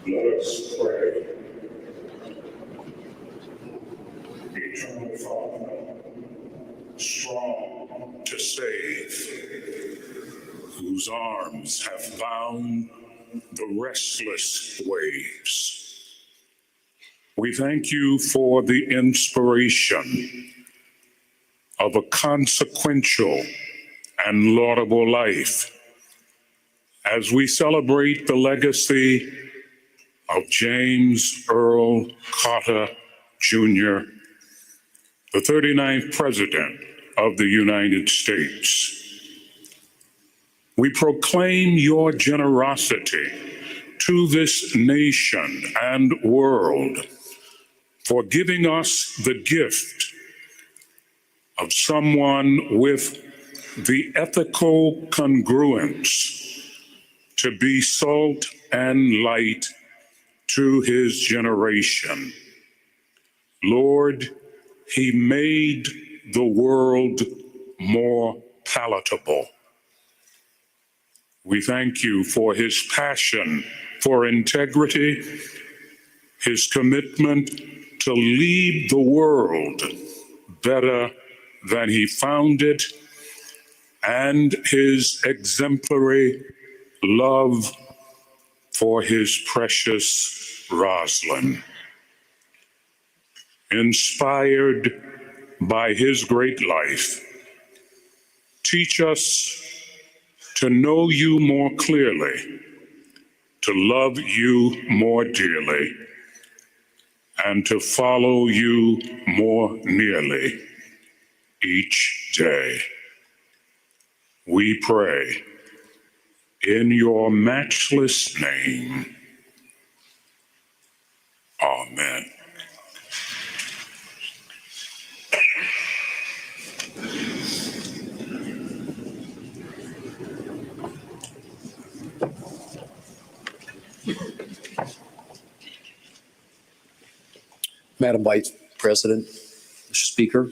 Let us pray. Eternal Father, strong to save, whose arms have bound the restless waves. We thank you for the inspiration of a consequential and laudable life as we celebrate the legacy of James Earl Carter, Jr., the 39th President of the United States. We proclaim your generosity to this nation and world for giving us the gift of someone with the ethical congruence to be salt and light to his generation. Lord, he made the world more palatable. We thank you for his passion for integrity, his commitment to leave the world better than he found it, and his exemplary love for his precious Rosalind. Inspired by his great life, teach us to know you more clearly, to love you more dearly, and to follow you more nearly each day. We pray in your matchless name. Amen. Madam Vice President, Mr. Speaker,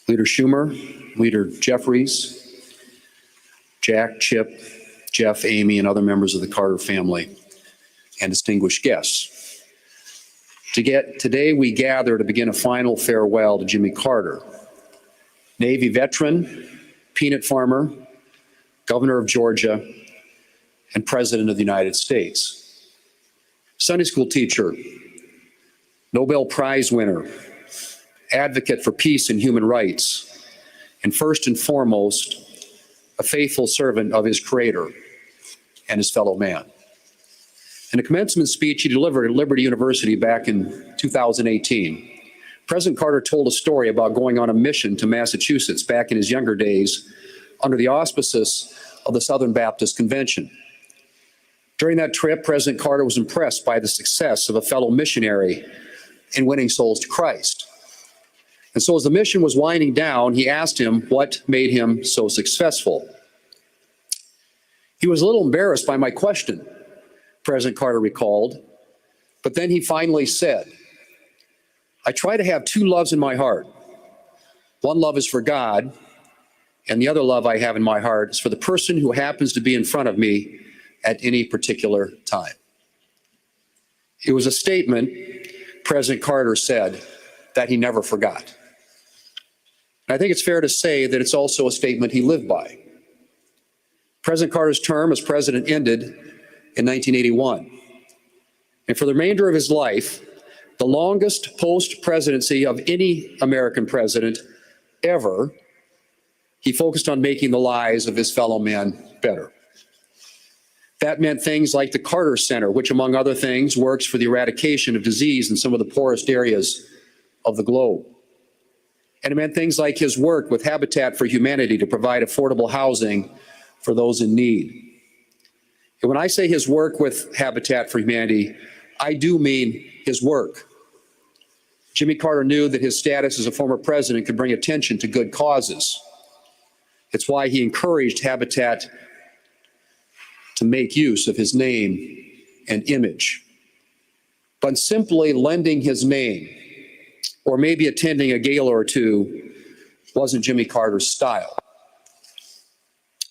Leader Schumer, Leader Jeffries, Jack, Chip, Jeff, Amy, and other members of the Carter family, and distinguished guests. Today we gather to begin a final farewell to Jimmy Carter, Navy veteran, peanut farmer, Governor of Georgia, and President of the United States. Sunday school teacher, Nobel Prize winner, advocate for peace and human rights, and first and foremost, a faithful servant of his Creator and his fellow man. In a commencement speech he delivered at Liberty University back in 2018, President Carter told a story about going on a mission to Massachusetts back in his younger days under the auspices of the Southern Baptist Convention. During that trip, President Carter was impressed by the success of a fellow missionary in winning souls to Christ. And so as the mission was winding down, he asked him what made him so successful. He was a little embarrassed by my question, President Carter recalled, but then he finally said, I try to have two loves in my heart. One love is for God, and the other love I have in my heart is for the person who happens to be in front of me at any particular time. It was a statement President Carter said that he never forgot. And I think it's fair to say that it's also a statement he lived by. President Carter's term as president ended in 1981. And for the remainder of his life, the longest post-presidency of any American president ever, he focused on making the lives of his fellow men better. That meant things like the Carter Center, which among other things works for the eradication of disease in some of the poorest areas of the globe. And it meant things like his work with Habitat for Humanity to provide affordable housing for those in need. And when I say his work with Habitat for Humanity, I do mean his work. Jimmy Carter knew that his status as a former president could bring attention to good causes. It's why he encouraged Habitat to make use of his name and image. But simply lending his name, or maybe attending a gala or two, wasn't Jimmy Carter's style.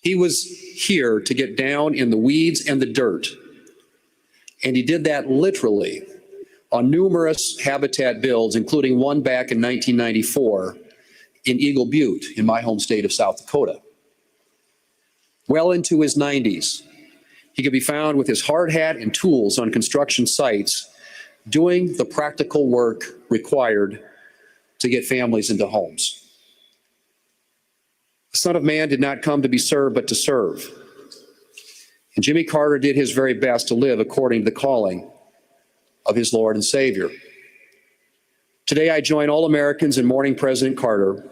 He was here to get down in the weeds and the dirt, and he did that literally on numerous Habitat builds, including one back in 1994 in Eagle Butte, in my home state of South Dakota. Well into his 90s, he could be found with his hard hat and tools on construction sites, doing the practical work required to get families into homes. The Son of Man did not come to be served, but to serve. And Jimmy Carter did his very best to live according to the calling of his Lord and Savior. Today, I join all Americans in mourning President Carter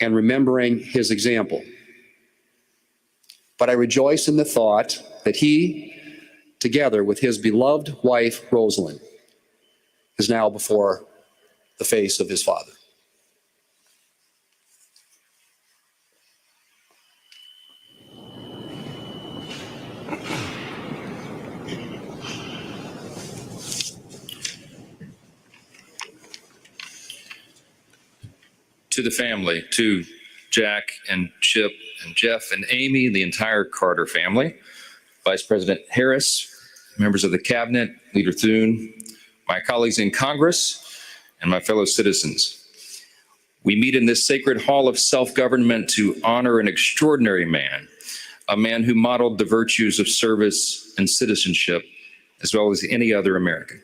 and remembering his example. But I rejoice in the thought that he, together with his beloved wife, Rosalind, is now before the face of his Father. To the family, to Jack and Chip and Jeff and Amy, the entire Carter family, Vice President Harris, members of the cabinet, Leader Thune, my colleagues in Congress, and my fellow citizens. We meet in this sacred hall of self-government to honor an extraordinary man, a man who modeled the virtues of service and citizenship, as well as any other American.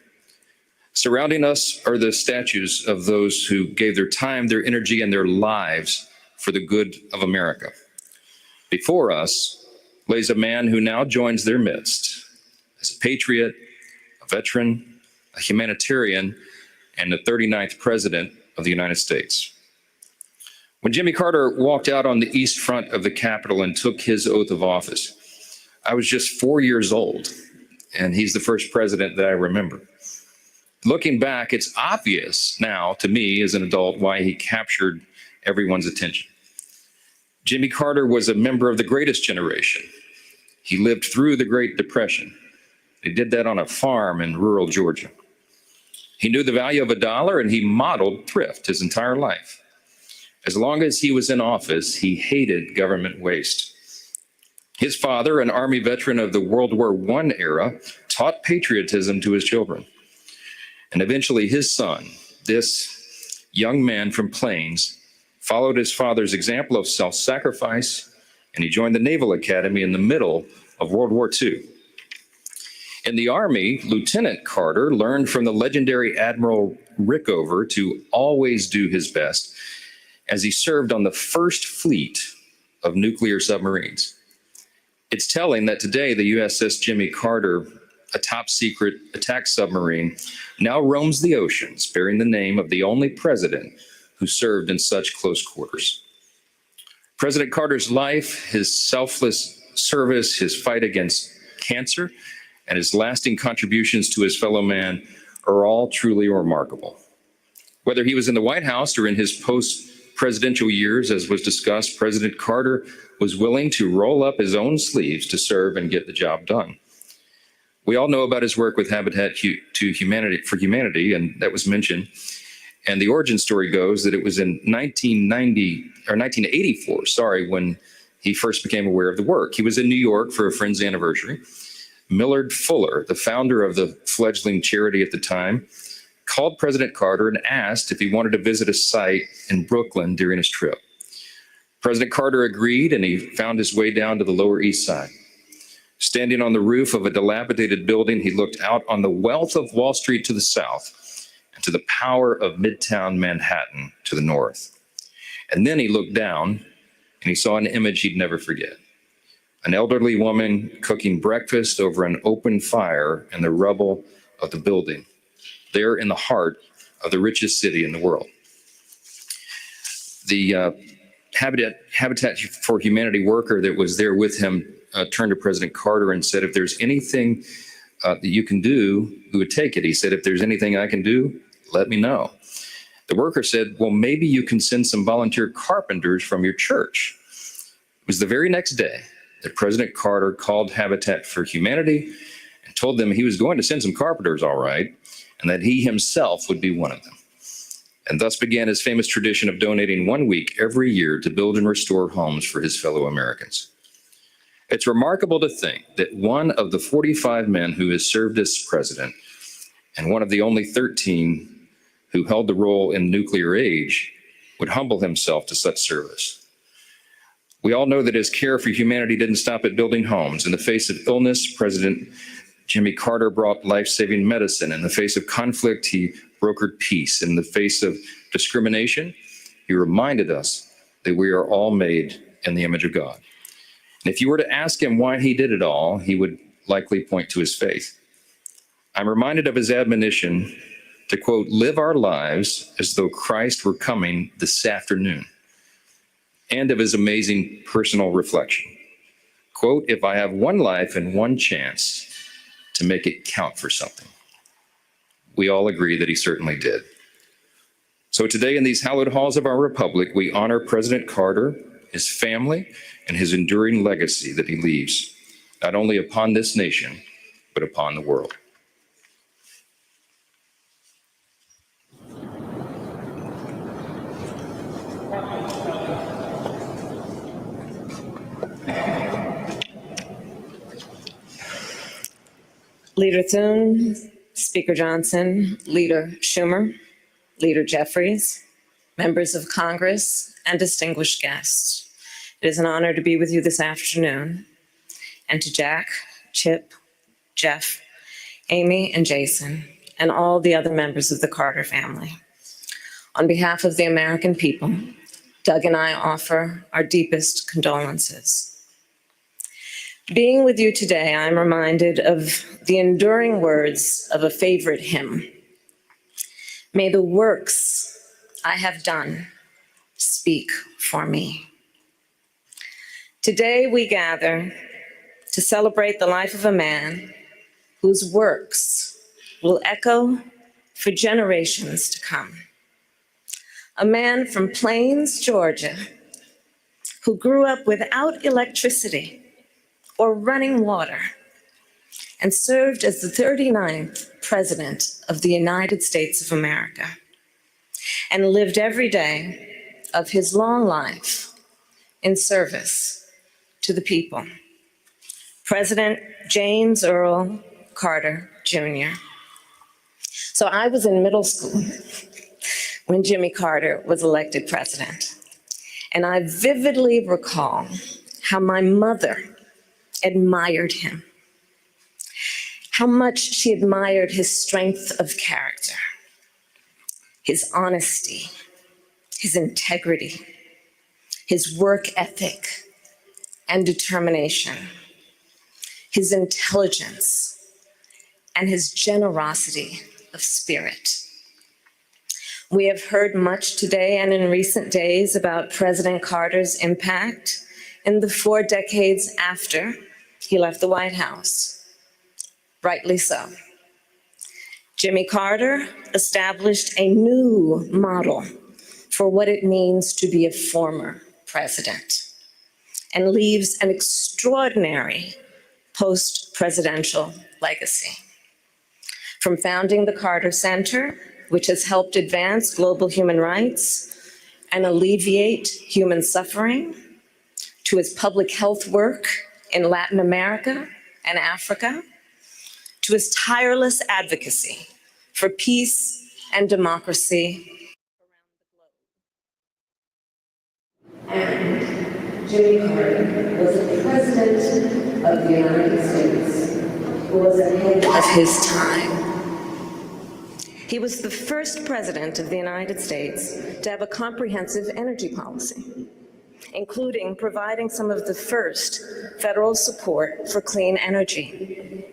Surrounding us are the statues of those who gave their time, their energy, and their lives for the good of America. Before us lays a man who now joins their midst as a patriot, a veteran, a humanitarian, and the 39th President of the United States. When Jimmy Carter walked out on the east front of the Capitol and took his oath of office, I was just 4 years old, and he's the first president that I remember. Looking back, it's obvious now to me as an adult why he captured everyone's attention. Jimmy Carter was a member of the greatest generation. He lived through the Great Depression. He did that on a farm in rural Georgia. He knew the value of a dollar, and he modeled thrift his entire life. As long as he was in office, he hated government waste. His father, an Army veteran of the World War I era, taught patriotism to his children. And eventually his son, this young man from Plains, followed his father's example of self-sacrifice, and he joined the Naval Academy in the middle of World War II. In the Army, Lieutenant Carter learned from the legendary Admiral Rickover to always do his best as he served on the first fleet of nuclear submarines. It's telling that today the USS Jimmy Carter, a top-secret attack submarine, now roams the oceans, bearing the name of the only president who served in such close quarters. President Carter's life, his selfless service, his fight against cancer, and his lasting contributions to his fellow man are all truly remarkable. Whether he was in the White House or in his post-presidential years, as was discussed, President Carter was willing to roll up his own sleeves to serve and get the job done. We all know about his work with Habitat for Humanity, and that was mentioned. And the origin story goes that it was in 1984, when he first became aware of the work. He was in New York for a friend's anniversary. Millard Fuller, the founder of the fledgling charity at the time, called President Carter and asked if he wanted to visit a site in Brooklyn during his trip. President Carter agreed, and he found his way down to the Lower East Side. Standing on the roof of a dilapidated building, he looked out on the wealth of Wall Street to the south and to the power of Midtown Manhattan to the north. And then he looked down and he saw an image he'd never forget. An elderly woman cooking breakfast over an open fire in the rubble of the building, there in the heart of the richest city in the world. The Habitat for Humanity worker that was there with him turned to President Carter and said, if there's anything that you can do, we would take it. He said, if there's anything I can do, let me know. The worker said, well, maybe you can send some volunteer carpenters from your church. It was the very next day that President Carter called Habitat for Humanity and told them he was going to send some carpenters, all right, and that he himself would be one of them. And thus began his famous tradition of donating 1 week every year to build and restore homes for his fellow Americans. It's remarkable to think that one of the 45 men who has served as president and one of the only 13 who held the role in nuclear age would humble himself to such service. We all know that his care for humanity didn't stop at building homes. In the face of illness, President Jimmy Carter brought life-saving medicine. In the face of conflict, he brokered peace. In the face of discrimination, he reminded us that we are all made in the image of God. If you were to ask him why he did it all, he would likely point to his faith. I'm reminded of his admonition to, quote, live our lives as though Christ were coming this afternoon, and of his amazing personal reflection. Quote, if I have one life and one chance to make it count for something. We all agree that he certainly did. So today, in these hallowed halls of our republic, we honor President Carter, his family, and his enduring legacy that he leaves, not only upon this nation, but upon the world. Leader Thune, Speaker Johnson, Leader Schumer, Leader Jeffries, members of Congress, and distinguished guests. It is an honor to be with you this afternoon, and to Jack, Chip, Jeff, Amy, and Jason, and all the other members of the Carter family. On behalf of the American people, Doug and I offer our deepest condolences. Being with you today, I'm reminded of the enduring words of a favorite hymn. May the works I have done speak for me. Today we gather to celebrate the life of a man whose works will echo for generations to come. A man from Plains, Georgia, who grew up without electricity or running water, and served as the 39th President of the United States of America, and lived every day of his long life in service to the people. President James Earl Carter, Jr. So I was in middle school when Jimmy Carter was elected president, and I vividly recall how my mother admired him, how much she admired his strength of character, his honesty, his integrity, his work ethic and determination, his intelligence, and his generosity of spirit. We have heard much today and in recent days about President Carter's impact in the 4 decades after he left the White House. Rightly so. Jimmy Carter established a new model for what it means to be a former president, and leaves an extraordinary post-presidential legacy. From founding the Carter Center, which has helped advance global human rights and alleviate human suffering, to his public health work in Latin America and Africa, to his tireless advocacy for peace and democracy around the globe. And Jimmy Carter was the President of the United States who was ahead of his time. He was the first President of the United States to have a comprehensive energy policy, including providing some of the first federal support for clean energy.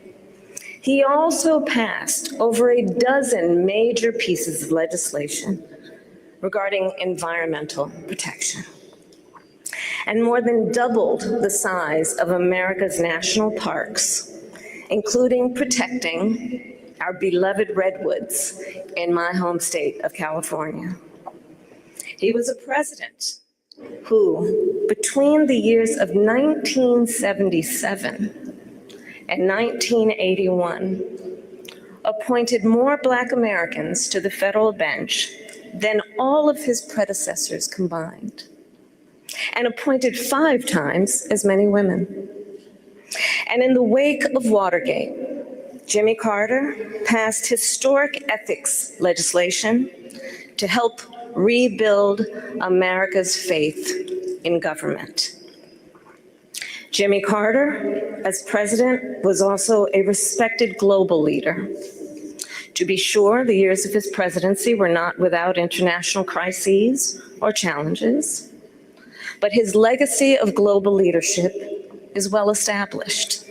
He also passed over a dozen major pieces of legislation regarding environmental protection, and more than doubled the size of America's national parks, including protecting our beloved redwoods in my home state of California. He was a president who, between the years of 1977 and 1981, appointed more Black Americans to the federal bench than all of his predecessors combined, and appointed 5 times as many women. And in the wake of Watergate, Jimmy Carter passed historic ethics legislation to help rebuild America's faith in government. Jimmy Carter, as president, was also a respected global leader. To be sure, the years of his presidency were not without international crises or challenges, but his legacy of global leadership is well established.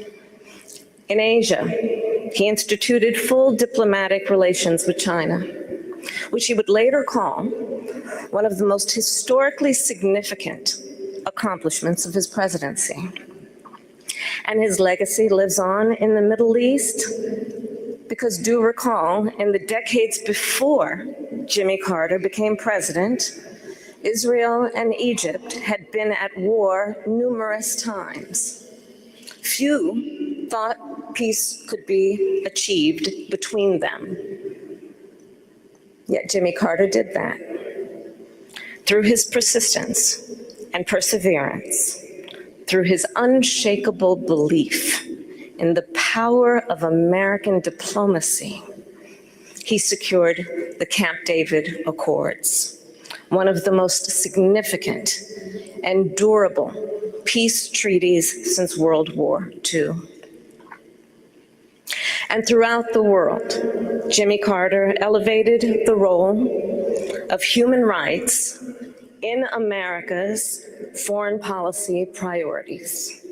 In Asia, he instituted full diplomatic relations with China, which he would later call one of the most historically significant accomplishments of his presidency. And his legacy lives on in the Middle East because, do recall, in the decades before Jimmy Carter became president, Israel and Egypt had been at war numerous times. Few thought peace could be achieved between them. Yet Jimmy Carter did that. Through his persistence and perseverance, through his unshakable belief in the power of American diplomacy, he secured the Camp David Accords, one of the most significant and durable peace treaties since World War II. And throughout the world, Jimmy Carter elevated the role of human rights in America's foreign policy priorities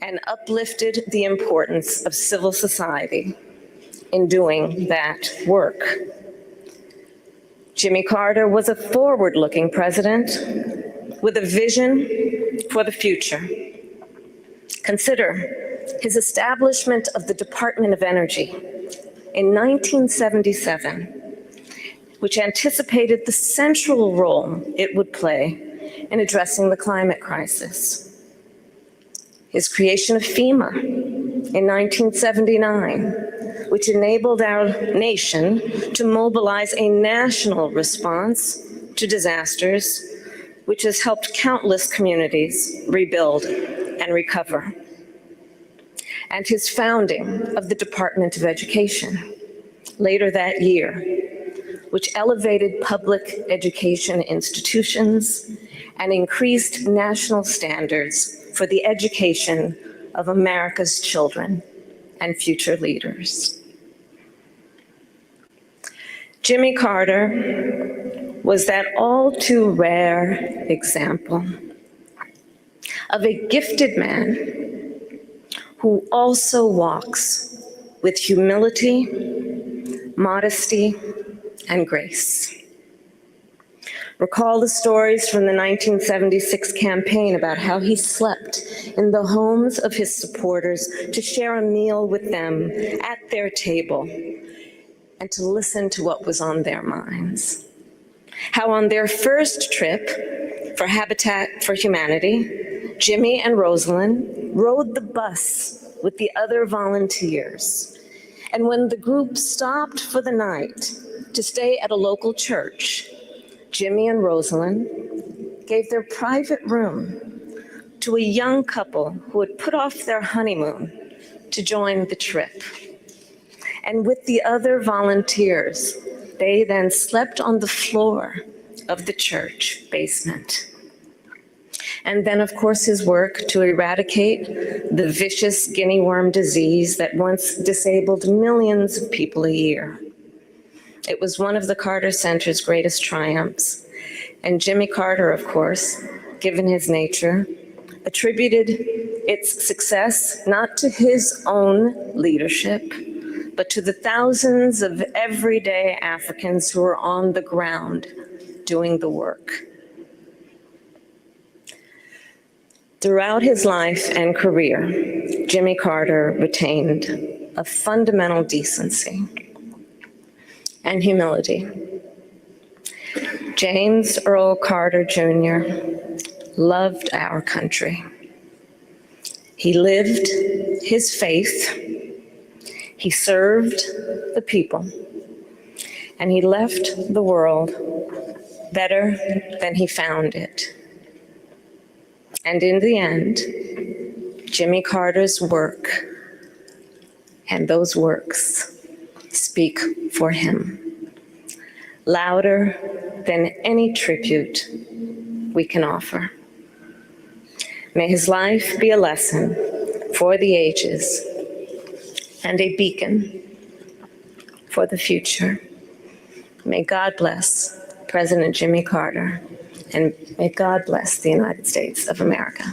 and uplifted the importance of civil society in doing that work. Jimmy Carter was a forward-looking president with a vision for the future. Consider his establishment of the Department of Energy in 1977, which anticipated the central role it would play in addressing the climate crisis. His creation of FEMA in 1979, which enabled our nation to mobilize a national response to disasters, which has helped countless communities rebuild and recover. And his founding of the Department of Education later that year, which elevated public education institutions and increased national standards for the education of America's children and future leaders. Jimmy Carter was that all too rare example of a gifted man who also walks with humility, modesty, and grace. Recall the stories from the 1976 campaign about how he slept in the homes of his supporters to share a meal with them at their table and to listen to what was on their minds. How on their first trip for Habitat for Humanity, Jimmy and Rosalind rode the bus with the other volunteers. And when the group stopped for the night to stay at a local church, Jimmy and Rosalind gave their private room to a young couple who had put off their honeymoon to join the trip. And with the other volunteers, they then slept on the floor of the church basement. And then, of course, his work to eradicate the vicious guinea worm disease that once disabled millions of people a year. It was one of the Carter Center's greatest triumphs. And Jimmy Carter, of course, given his nature, attributed its success not to his own leadership, but to the thousands of everyday Africans who are on the ground doing the work. Throughout his life and career, Jimmy Carter retained a fundamental decency and humility. James Earl Carter Jr. loved our country. He lived his faith, he served the people, and he left the world better than he found it. And in the end, Jimmy Carter's work and those works speak for him, louder than any tribute we can offer. May his life be a lesson for the ages and a beacon for the future. May God bless President Jimmy Carter, and may God bless the United States of America.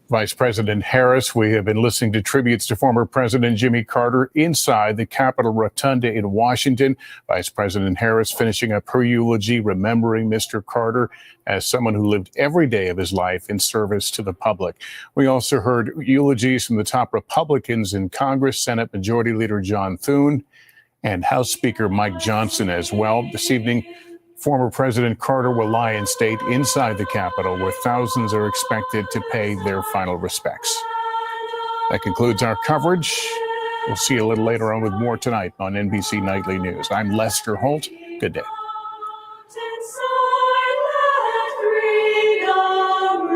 Vice President Harris, we have been listening to tributes to former President Jimmy Carter inside the Capitol Rotunda in Washington. Vice President Harris finishing up her eulogy, remembering Mr. Carter as someone who lived every day of his life in service to the public. We also heard eulogies from the top Republicans in Congress, Senate Majority Leader John Thune and House Speaker Mike Johnson as well. This evening, former President Carter will lie in state inside the Capitol, where thousands are expected to pay their final respects. That concludes our coverage. We'll see you a little later on with more tonight on NBC Nightly News. I'm Lester Holt. Good day. Freedom